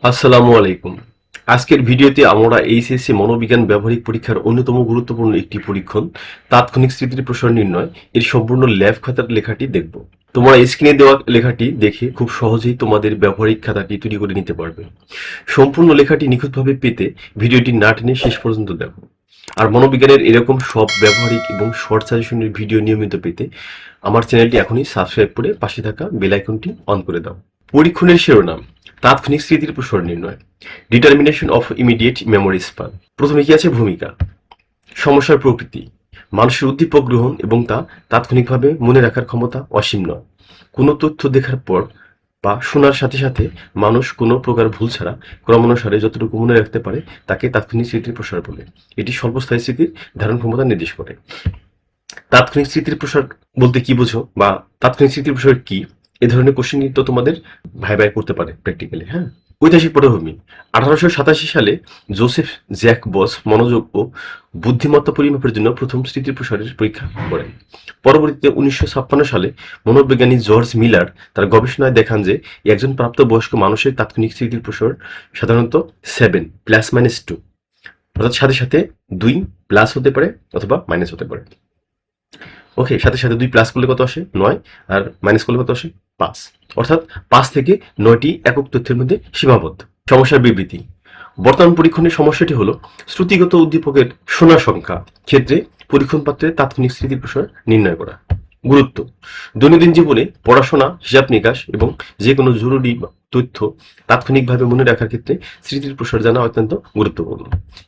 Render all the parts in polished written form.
আসসালামু আলাইকুম। আজকের ভিডিওতে আমরা এইচএসসি মনোবিজ্ঞান ব্যবহারিক পরীক্ষার অন্যতম গুরুত্বপূর্ণ একটি পরীক্ষণ তাৎক্ষণিক স্মৃতির প্রসার নির্ণয় এর সম্পূর্ণ ল্যাব খাতার লেখাটি দেখব। তোমরা স্ক্রিনে দেওয়া লেখাটি দেখে খুব সহজেই তোমাদের ব্যবহারিক খাতাটি তৈরি করে নিতে পারবে। সম্পূর্ণ লেখাটি নিখুঁতভাবে পেতে ভিডিওটি না টেনে শেষ পর্যন্ত দেখো। আর মনোবিজ্ঞানের এরকম সব ব্যবহারিক এবং শর্ট সাজেশনের ভিডিও নিয়মিত পেতে আমার চ্যানেলটি এখনই সাবস্ক্রাইব করে পাশে থাকা বেল আইকনটি অন করে দাও। পরীক্ষণের শিরোনাম তাৎক্ষণিক স্মৃতির প্রসার নির্ণয়, determination of immediate memory span. প্রথমে কি আছে ভূমিকা, সমস্যার প্রকৃতি, মানুষের উদ্দীপক গ্রহণ এবং তা তাৎক্ষণিকভাবে মনে রাখার ক্ষমতা অসীম নয়। কোনো তথ্য দেখার পর বা শোনার সাথে সাথে মানুষ কোনো প্রকার ভুল ছাড়া ক্রমানুসারে যতটুকু মনে রাখতে পারে তাকে তাৎক্ষণিক স্মৃতির প্রসার বলে। এটি স্বল্পস্থায়ী স্মৃতির ধারণ ক্ষমতা নির্দেশ করে। তাৎক্ষণিক স্মৃতির প্রসার বলতে কি বোঝো বা তাৎক্ষণিক স্মৃতির প্রসার কি, এ ধরনের কোশ্চেন কিন্তু তোমাদের ভাই করতে পারে প্র্যাকটিক্যালি। হ্যাঁ, ঐতিহাসিক পটভূমি। 1887 সালে জোসেফ জ্যাকবস মনোযোগ ও বুদ্ধিমত্তা পরিমাপের জন্য প্রথম স্মৃতির প্রসারের পরীক্ষা করেন। পরবর্তীতে 1956 সালে মনোবিজ্ঞানী জর্জ মিলার তার গবেষণায় দেখান যে একজন প্রাপ্তবয়স্ক মানুষের তাৎক্ষণিক স্মৃতির প্রসার সাধারণত 7 ± 2, অর্থাৎ সাথে সাথে 2 প্লাস হতে পারে অথবা মাইনাস হতে পারে। ওকে, সাথে সাথে 2 প্লাস করলে কত আসে 9, আর মাইনাস করলে কত আসে 5, অর্থাৎ 5 থেকে 9টি একক তথ্যের মধ্যে সীমাবদ্ধ। সমস্যার বিবৃতি। বর্তমান পরীক্ষণের সমস্যাটি হলো শ্রুতিগত উদ্দীপকের শোনা সংখ্যা ক্ষেত্রে পরীক্ষণ পাত্রের তাৎক্ষণিক স্মৃতির প্রসার নির্ণয় করা। গুরুত্ব। দৈনন্দিন জীবনে পড়াশোনা, হিসাব নিকাশ এবং যে কোনো জরুরি তথ্য তাৎক্ষণিকভাবে মনে রাখার ক্ষেত্রে স্মৃতির প্রসার জানা অত্যন্ত গুরুত্বপূর্ণ।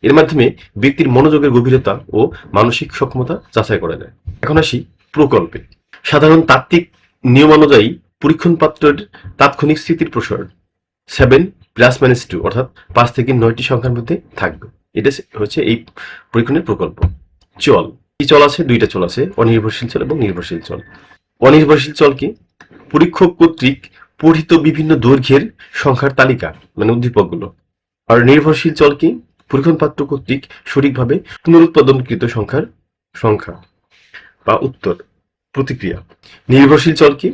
এর মাধ্যমে ব্যক্তির মনোযোগের গভীরতা ও মানসিক সক্ষমতা যাচাই করা যায়। এখন আসি প্রকল্পে। সাধারণ তাত্ত্বিক নিয়মানুযায়ী পরীক্ষণ পাত্রের তাৎক্ষণিক স্মৃতির প্রসার 7 ± 2, অর্থাৎ 5 থেকে 9টি সংখ্যার মধ্যে থাকবে। এটা হচ্ছে এই পরীক্ষণের প্রকল্প। চল, কি চল আছে? 2টা চল আছে, অনির্ভরশীল চল এবং নির্ভরশীল চল। অনির্ভরশীল চল কি? পরীক্ষক কর্তৃক পঠিত বিভিন্ন দৈর্ঘ্যের সংখ্যার তালিকা, মানে উদ্দীপকগুলো। আর নির্ভরশীল চল কি? পরীক্ষণ পাত্র কর্তৃক সঠিকভাবে পুনরুৎপাদনকৃত সংখ্যার সংখ্যা বা উত্তর, প্রতিক্রিয়া। নির্ভরশীল চল কি?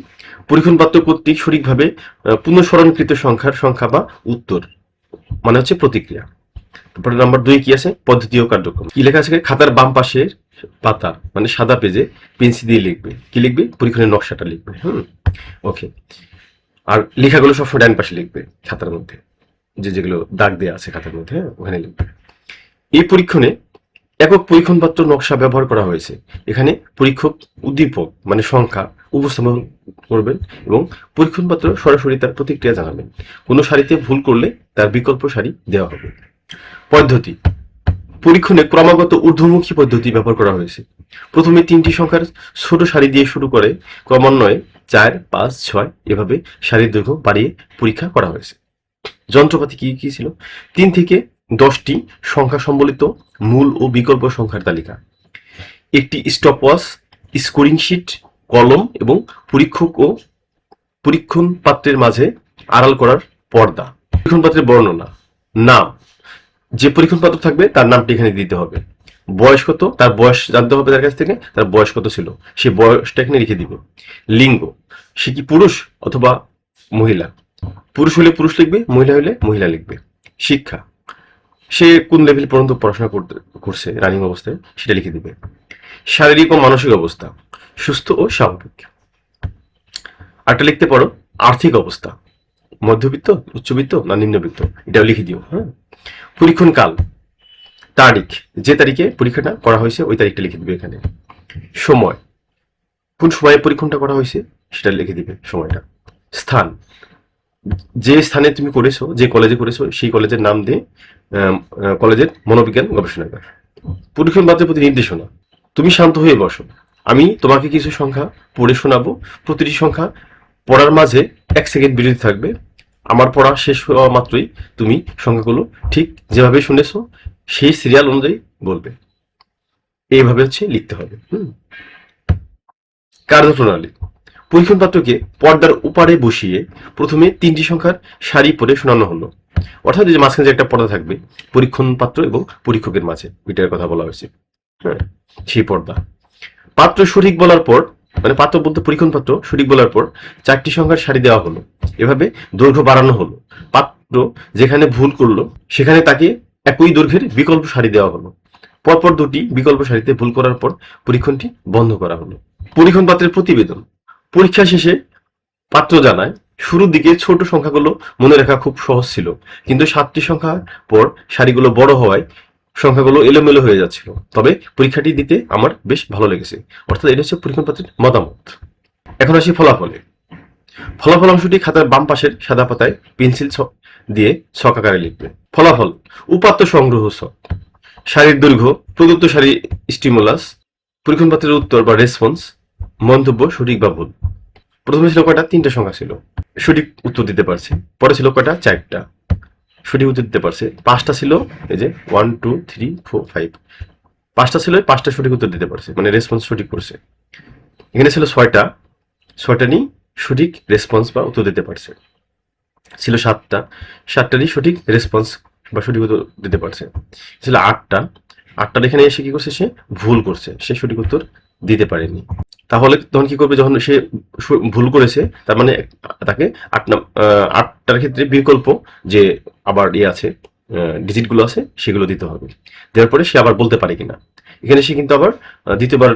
পরীক্ষণ পাত্র কর্তৃক সঠিকভাবে পুনঃস্মরণকৃত সংখ্যার সংখ্যা বা উত্তর, মানে হচ্ছে প্রতিক্রিয়া। তারপরে নাম্বার 2 কি আছে? পদ্ধতি ও কার্যক্রম। কি লেখা আছে? খাতার বাম পাশের পাতা মানে সাদা পেজে পেন্সিল দিয়ে লিখবে। কি লিখবে? পরীক্ষণের নকশাটা লিখবে। ওকে। আর লেখাগুলো সবসময় ডান পাশে লিখবে খাতার মধ্যে, যেগুলো দাগ দেওয়া আছে খাতার মধ্যে, ওখানে লিখবে। এই পরীক্ষণে একক পরীক্ষণ পাত্র নকশা ব্যবহার করা হয়েছে। এখানে পরীক্ষক উদ্দীপক মানে সংখ্যা উপস্থাপন করবেন এবং পরীক্ষণ পাত্র সরাসরি তার প্রতিক্রিয়া জানাবেন। কোনো সারিতে ভুল করলে তার বিকল্প সারি দেওয়া হবে। পদ্ধতি। পরীক্ষণে ক্রমাগত ঊর্ধ্বমুখী পদ্ধতি ব্যবহার করা হয়েছে। প্রথমে 3টি সংখ্যার ছোট সারি দিয়ে শুরু করে ক্রমান্বয়ে 4, 5, 6 এভাবে সারির দৈর্ঘ্য বাড়িয়ে পরীক্ষা করা হয়েছে। যন্ত্রপাতি কি কি ছিল? 3 থেকে 10টি সংখ্যা সম্বলিত মূল ও বিকল্প সংখ্যার তালিকা, একটি স্টপওয়াচ, স্কোরিং শিট, কলম এবং পরীক্ষক ও পরীক্ষণ পাত্রের মাঝে আড়াল করার পর্দা। পরীক্ষণ পাত্রের বর্ণনা। নাম, যে পরীক্ষণ পাত্র থাকবে তার নামটি এখানে দিতে হবে। বয়স কত? তার বয়স জানতে হবে তার কাছ থেকে, তার বয়স কত ছিল সেই বয়সটা এখানে লিখে দিবে। লিঙ্গ, সে কি পুরুষ অথবা মহিলা? পুরুষ হলে পুরুষ লিখবে, মহিলা হলে মহিলা লিখবে। শিক্ষা, সে কোন লেভেল পর্যন্ত পড়াশোনা করছে রানিং অবস্থায় সেটা লিখে দিবে। শারীরিক ও মানসিক অবস্থা, সুস্থ ও স্বাভাবিক। আরটা লিখতে পারো আর্থিক অবস্থা, মধ্যবিত্ত, উচ্চবিত্ত না নিম্নবিত্ত, এটাও লিখে দিও। পরীক্ষণ কাল, তারিখ, যে তারিখে পরীক্ষাটা করা হয়েছে ওই তারিখটা লিখে দিবে এখানে। সময়, কোন সময়ে পরীক্ষণটা করা হয়েছে সেটা লিখে দিবে সময়টা। স্থান, যে স্থানে তুমি করেছো, যে কলেজে করেছো সেই কলেজের নাম দিয়ে কলেজের মনোবিজ্ঞান গবেষণাগার। পরীক্ষণ পাত্রের প্রতি নির্দেশনা, তুমি শান্ত হয়ে বসো, আমি তোমাকে কিছু সংখ্যা পড়ে শোনাবো। প্রতিটি সংখ্যা পড়ার মাঝে 1 সেকেন্ড বিরতি থাকবে। আমার পড়া শেষ হওয়া মাত্রই তুমি সংখ্যাগুলো ঠিক যেভাবে শুনেছো সেই সিরিয়াল অনুযায়ী বলবে। এইভাবে লিখতে হবে। কার্যপ্রণালী। পরীক্ষণ পাত্রকে পর্দার উপারে বসিয়ে প্রথমে 3টি সংখ্যার সারি পড়ে শোনানো হলো, অর্থাৎ যে মাঝখানে যে একটা পর্দা থাকবে পরীক্ষণ পাত্র এবং পরীক্ষকের মাঝে, ওইটার কথা বলা হয়েছে। সেই পর্দা। পাত্র সঠিক বলার পর মানে পাত্র বলতে পরীক্ষণ পাত্র সঠিক বলার পর 4টি সংখ্যার সারি দেওয়া হলো, এভাবে দৈর্ঘ্য বাড়ানো হলো। পাত্র যেখানে ভুল করলো সেখানে তাকে একই দৈর্ঘ্যের বিকল্প সারি দেওয়া হলো। পরপর 2টি বিকল্প সারিতে ভুল করার পর পরীক্ষণটি বন্ধ করা হলো। পরীক্ষণ পাত্রের প্রতিবেদন। পরীক্ষা শেষে পাত্র জানায়, শুরুর দিকে ছোট সংখ্যাগুলো মনে রাখা খুব সহজ ছিল, কিন্তু 7টি সংখ্যার পর সারিগুলো বড় হওয়ায় সংখ্যাগুলো এলোমেলো হয়ে যাচ্ছিল। তবে পরীক্ষাটি দিতে আমার বেশ ভালো লেগেছে। অর্থাৎ এটা হচ্ছে পরীক্ষণ পাত্রের মতামত। এখন আসি ফলাফলে। ফলাফল অংশটি খাতার বাম পাশের সাদা পাতায় পেন্সিল দিয়ে ছক আকারে লিখবে। ফলাফল: উপাত্ত সংগ্রহ ছক, সারির দৈর্ঘ্য, প্রদত্ত সারি স্টিমুলাস, পরীক্ষণ পাত্রের উত্তর বা রেসপন্স, মন্তব্য সঠিক বা ভুল। প্রথমে ছিল কয়টা? 3টা সংখ্যা ছিল, সঠিক উত্তর দিতে পারছে। পরে ছিল কয়টা? 4টা, সঠিক উত্তর দিতে পারছে। 5টা ছিল, এই যে 1 2 3 4 5, 5টা ছিল, 5টা সঠিক উত্তর দিতে পারছে, মানে রেসপন্স সঠিক করছে। এখানে ছিল 6টা, 6টা নিয়ে সঠিক রেসপন্স বা উত্তর দিতে পারছে। ছিল 7টা, 7টারই সঠিক রেসপন্স বা সঠিক উত্তর দিতে পারছে। ছিল 8টা, 8টার এখানে এসে কি করছে? সে ভুল করছে, সে সঠিক উত্তর দিতে পারেনি। তাহলে তখন কি করবে? যখন সে ভুল করেছে, তার মানে তাকে 8টার ক্ষেত্রে বিকল্প যে আবার আছে, ডিজিটগুলো আছে, সেগুলো দিতে হবে। দেওয়ার পরে সে আবার বলতে পারে কিনা। এখানে সে কিন্তু আবার দ্বিতীয়বার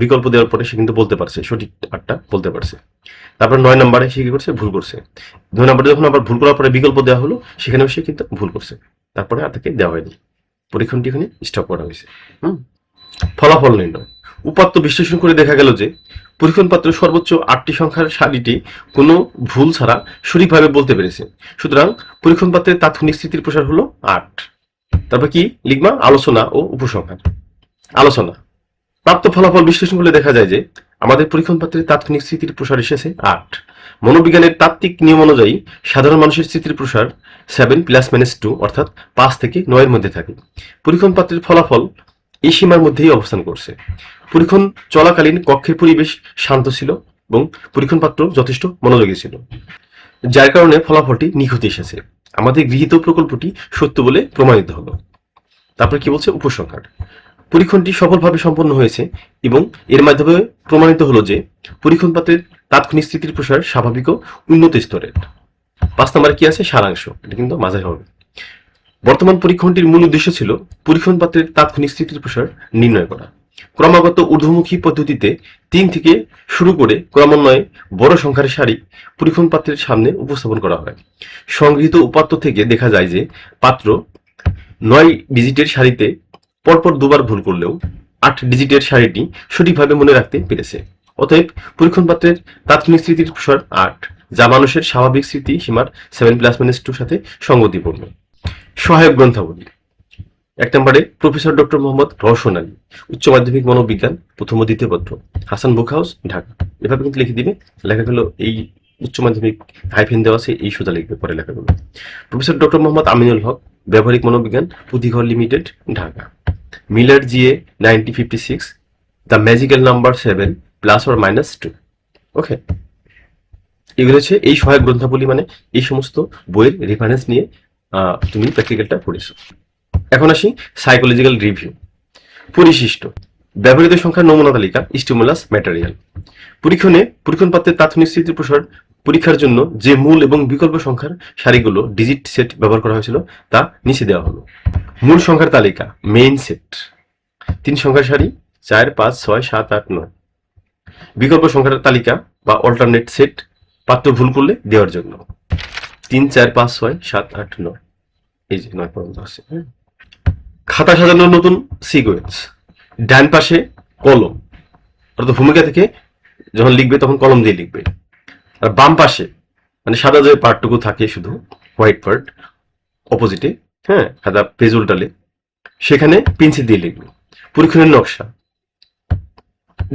বিকল্প দেওয়ার পরে সে কিন্তু বলতে পারছে, সঠিক 8টা বলতে পারছে। তারপর 9 নম্বরে সে কি করছে? ভুল করছে। 9 নম্বরে যখন আবার ভুল করার পরে বিকল্প দেওয়া হলো, সেখানেও সে কিন্তু ভুল করছে। তারপরে আর তাকে দেওয়া হয়নি, পরীক্ষণটি এখানে স্টপ করা হয়েছে। ফলাফল নির্ণয়। উপাত্ত বিশ্লেষণ করে দেখা গেল যে পরীক্ষণ পাত্র সর্বোচ্চ 8টি সংখ্যার সারিটি কোনো ভুল ছাড়া সঠিকভাবে বলতে পেরেছে। সুতরাং পরীক্ষণ পাত্রের তাৎক্ষণিক স্মৃতির প্রসার হলো 8। তারপর কি লিখবা? আলোচনা ও উপসংহার। আলোচনা। প্রাপ্ত ফলাফল বিশ্লেষণ করলে দেখা যায় যে আমাদের পরীক্ষণ পাত্রের তাৎক্ষণিক স্মৃতির প্রসার এসেছে 8। মনোবিজ্ঞানের তাত্ত্বিক নিয়ম অনুযায়ী সাধারণ মানুষের স্মৃতির প্রসার 7 ± 2 অর্থাৎ 5 থেকে 9 এর মধ্যে থাকে। পরীক্ষণ পাত্রের ফলাফল এই সীমার মধ্যেই অবস্থান করছে। পরীক্ষণ চলাকালীন কক্ষের পরিবেশ শান্ত ছিল এবং পরীক্ষণ পাত্র যথেষ্ট মনোযোগী ছিল, যার কারণে ফলাফলটি নিখুঁত এসেছে। আমাদের গৃহীত প্রকল্পটি সত্য বলে প্রমাণিত হলো। তারপর কি বলছে? উপসংহার। পরীক্ষণটি সফলভাবে সম্পন্ন হয়েছে এবং এর মাধ্যমে প্রমাণিত হলো যে পরীক্ষণ পাত্রের তাৎক্ষণিক স্মৃতির প্রসার স্বাভাবিক ও উন্নত স্তরের। 5 নম্বরে কি আছে? সারাংশ। এটা কিন্তু মাঝে হবে। বর্তমান পরীক্ষণটির মূল উদ্দেশ্য ছিল পরীক্ষণ পাত্রের তাৎক্ষণিক স্মৃতির প্রসার নির্ণয় করা। ক্রমাগত ঊর্ধ্বমুখী পদ্ধতিতে 3 থেকে শুরু করে ক্রমান্বয়ে বড় সংখ্যার সারি পরীক্ষণ পাত্রের সামনে উপস্থাপন করা হয়। সংগৃহীত উপাত্ত থেকে দেখা যায় যে পাত্র 9 ডিজিটের সারিতে পরপর দুবার ভুল করলেও 8 ডিজিটের সারিটি সঠিকভাবে মনে রাখতে পেরেছে। অতএব পরীক্ষণ পাত্রের তাৎক্ষণিক স্মৃতির প্রসার 8, যা মানুষের স্বাভাবিক স্মৃতি সীমার 7 ± 2 সাথে সঙ্গতিপূর্ণ। সহায়ক গ্রন্থাবলী। 1 নম্বরে প্রফেসর ডক্টর মোহাম্মদ রওশন আলী, উচ্চ মাধ্যমিক মনোবিজ্ঞান, প্রথম ও দ্বিতীয় পত্র, হাসান বুক হাউস, ঢাকা। এভাবে কিন্তু লিখে দিবে। লেখাগুলো এই উচ্চ মাধ্যমিক হাইফেন দেওয়া আছে, এই সোজা লিখবে পরে লেখাগুলো। প্রফেসর ডক্টর মোহাম্মদ আমিনুল হক, ব্যবহারিক মনোবিজ্ঞান, Puthighar limited, Dhaka. Miller GA 1956, the magical number 7 ± 2। Okay, এগুলো হচ্ছে এই সহায়ক গ্রন্থাবলী, মানে এই সমস্ত বইয়ের রেফারেন্স নিয়ে তুমি প্র্যাকটিক্যালটা পড়েছো। এখন আসি সাইকোলজিক্যাল রিভিউ। পরিশিষ্ট। ব্যবহৃত সংখ্যার নমুনা তালিকা, স্টিমুলাস, ম্যাটেরিয়াল। পরীক্ষণ পাত্রের তাৎক্ষণিক স্মৃতির প্রসার পরীক্ষার জন্য যে মূল এবং বিকল্প সংখ্যার সারিগুলো ডিজিট সেট ব্যবহার করা হয়েছিল তা নিচে দেওয়া হলো। মূল সংখ্যার তালিকা, মেইন সেট, 3 সংখ্যার সারি 4 5 6 7 8 9। বিকল্প সংখ্যার তালিকা বা অল্টারনেট সেট, পাত্র ভুল করলে দেওয়ার জন্য 3 4 5 6 7 8 9, এই যে 9 পর্যন্ত আছে। খাতা সাজানোর নতুন সিকোয়েন্স। ডান পাশে কলম, অর্থাৎ ভূমিকা থেকে যখন লিখবে তখন কলম দিয়ে লিখবে। আর বাম পাশে মানে সাদা যে পার্টটুকু থাকে, শুধু হোয়াইট পার্ট অপোজিটে, হ্যাঁ, খাতা পেজ উল্টালে সেখানে পেন্সিল দিয়ে লিখবে। পরীক্ষণের নকশা।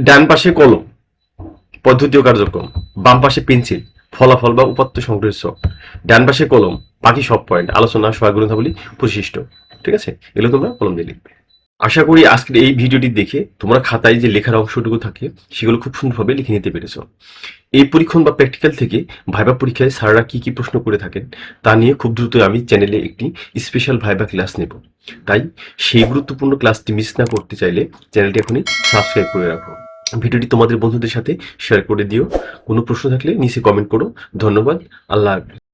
ডান পাশে কলম, পদ্ধতি ও কার্যক্রম। বাম পাশে পেন্সিল, ফলাফল বা উপাত্ত সংগ্রহের ছক। ডান পাশে কলম, বাকি সব পয়েন্ট, আলোচনা, সহায়ক গ্রন্থাবলী, বৈশিষ্ট্য। ঠিক আছে, এগুলো তোমরা কলম দিয়ে লিখবে। আশা করি আজকের এই ভিডিওটি দেখে তোমরা খাতায় যে লেখার অংশটুকু থাকে সেগুলো খুব সুন্দরভাবে লিখে নিতে পেরেছো। এই পরীক্ষণ বা প্র্যাকটিক্যাল থেকে ভাইবা পরীক্ষায় স্যাররা কি কি প্রশ্ন করে থাকেন তা নিয়ে খুব দ্রুত আমি চ্যানেলে একটি স্পেশাল ভাইবা ক্লাস নেব। তাই সেই গুরুত্বপূর্ণ ক্লাসটি মিস না করতে চাইলে চ্যানেলটি এখনই সাবস্ক্রাইব করে রাখো। ভিডিওটি তোমাদের বন্ধুদের সাথে শেয়ার করে দিও। কোনো প্রশ্ন থাকলে নিচে কমেন্ট করো। ধন্যবাদ। আল্লাহ হাফেজ।